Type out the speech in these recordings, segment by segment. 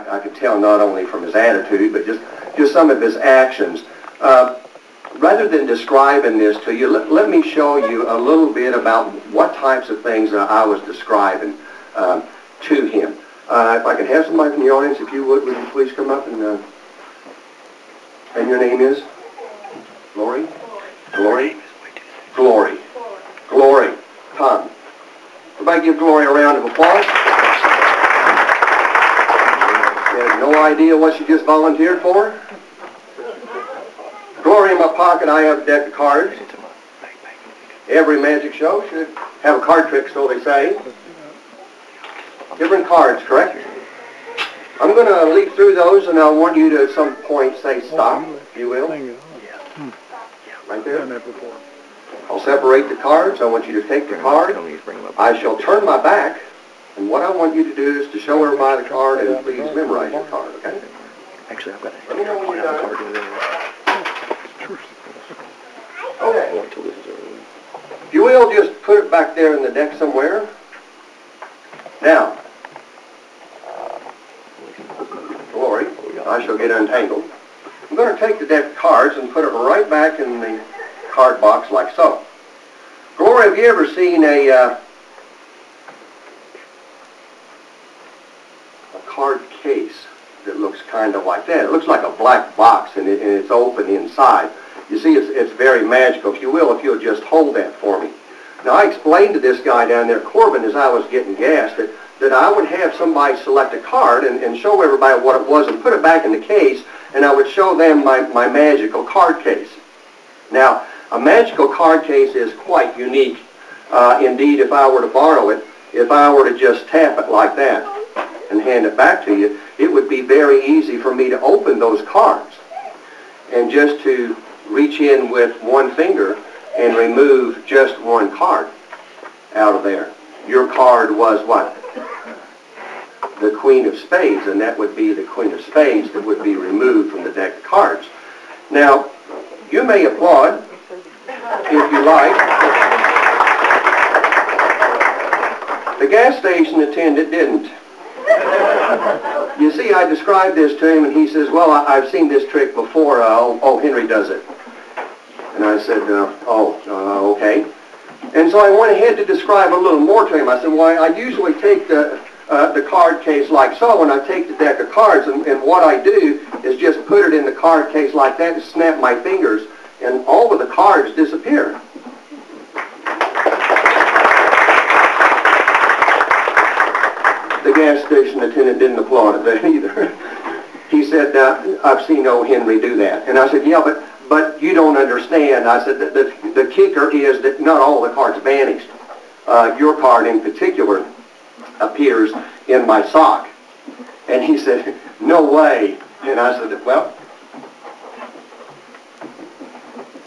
I could tell not only from his attitude, but just some of his actions. Rather than describing this to you, let me show you a little bit about what types of things I was describing to him. If I could have somebody from the audience, if you would you please come up and your name is? Glory? Glory? Glory. Glory. Tom. Everybody give Glory a round of applause. You have no idea what she just volunteered for? Glory, in my pocket I have a deck of cards. Every magic show should have a card trick, so they say. Different cards, correct? I'm going to leaf through those, and I want you to at some point say stop, if you will. Right there. I'll separate the cards. I want you to take the card. I shall turn my back, and what I want you to do is to show everybody the card and please memorize your card, okay? Actually, I've got Let me know when you're done. Okay. If you will, just put it back there in the deck somewhere. Now, Glory, I shall get untangled. I'm going to take the deck of cards and put it right back in the card box like so. Glory, have you ever seen a card case that looks kind of like that? It looks like a black box and it's open inside. You see, it's very magical. If you will, if you'll just hold that for me. Now, I explained to this guy down there, Corbin, as I was getting gas, that I would have somebody select a card and show everybody what it was and put it back in the case, and I would show them my magical card case. Now, a magical card case is quite unique. Indeed, if I were to borrow it, if I were to just tap it like that and hand it back to you, it would be very easy for me to open those cards and just to reach in with one finger and remove just one card out of there. Your card was what? The Queen of Spades, and that would be the Queen of Spades that would be removed from the deck of cards. Now, you may applaud, if you like. The gas station attendant didn't. You see, I described this to him, and he says, well, I've seen this trick before. Oh, Henry does it. And I said, okay. And so I went ahead to describe a little more to him. I said, well, I usually take the card case like so, and I take the deck of cards, and what I do is just put it in the card case like that and snap my fingers, and all of the cards disappear. The gas station attendant didn't applaud at that either. He said, I've seen old Henry do that. And I said, yeah, but you don't understand. I said, the kicker is that not all the cards vanished. Your card in particular appears in my sock. And he said, no way. And I said, well,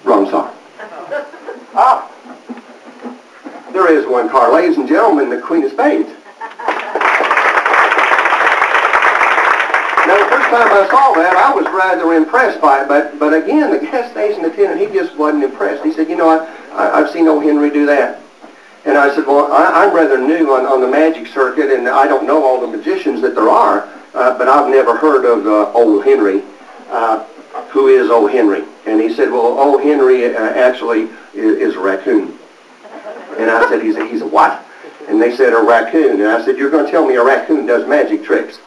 wrong sock. Ah, there is one card. Ladies and gentlemen, the Queen of Spades. Now, the first time I saw that, I was rather impressed by it, but again, the gas station attendant, he just wasn't impressed. He said, you know, I've seen old Henry do that. And I said, well, I'm rather new on the magic circuit, and I don't know all the magicians that there are, but I've never heard of old Henry. Who is old Henry? And he said, well, old Henry actually is a raccoon. And I said, he's a what? And they said, a raccoon. And I said, you're going to tell me a raccoon does magic tricks?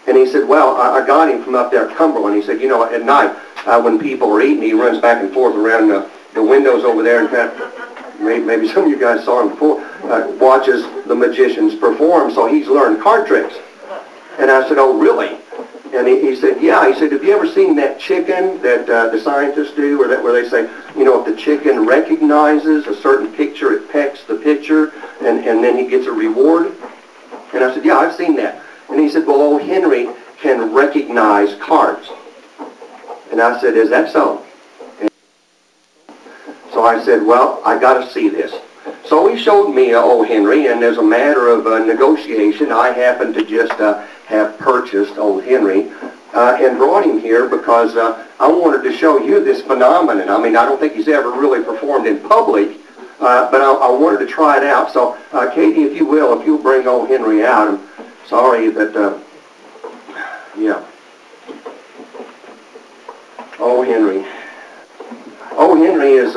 And he said, well, I got him from up there at Cumberland. He said, you know, at night when people are eating, he runs back and forth around the windows over there. And maybe some of you guys saw him before, watches the magicians perform, so he's learned card tricks. And I said, oh, really? And he said, yeah. He said, have you ever seen that chicken that the scientists do, where they say, you know, if the chicken recognizes a certain picture, it pecks the picture, and then he gets a reward? And I said, yeah, I've seen that. And he said, well, old Henry can recognize cards. And I said, is that so? And so I said, well, I got to see this. So he showed me old Henry, and as a matter of negotiation, I happened to just have purchased old Henry and brought him here because I wanted to show you this phenomenon. I mean, I don't think he's ever really performed in public, but I wanted to try it out. So, Katie, if you will, if you'll bring old Henry out. I'm sorry that is,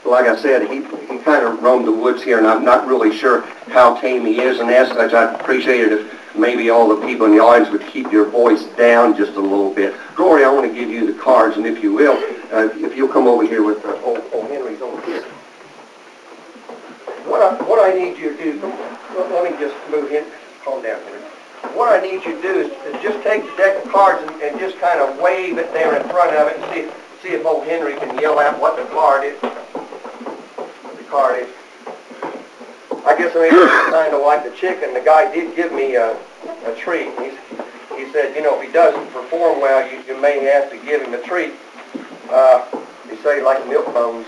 like I said, he kind of roamed the woods here, and I'm not really sure how tame he is, and as such, I'd appreciate it if maybe all the people in the audience would keep your voice down just a little bit. Gloria, I want to give you the cards, and if you will, if you'll come over here with old Henry's over here. What I need you to do, let me just move in. Calm down, Henry. What I need you to do is just take the deck of cards and just kind of wave it there in front of it and see if old Henry can yell out what the card is. I guess I ain't kind of like the chicken. The guy did give me a treat. He said, you know, if he doesn't perform well, you may have to give him a treat. He said he likes milk bones.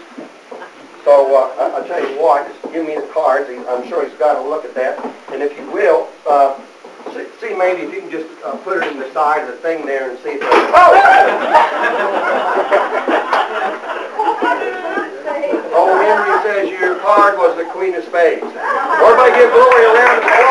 So I'll tell you what, just give me the cards. I'm sure he's got to look at that. And if you will, see maybe if you can just put it in the side of the thing there and see if Oh, Henry says your card was the Queen of Spades. Everybody give Gloria a round of applause.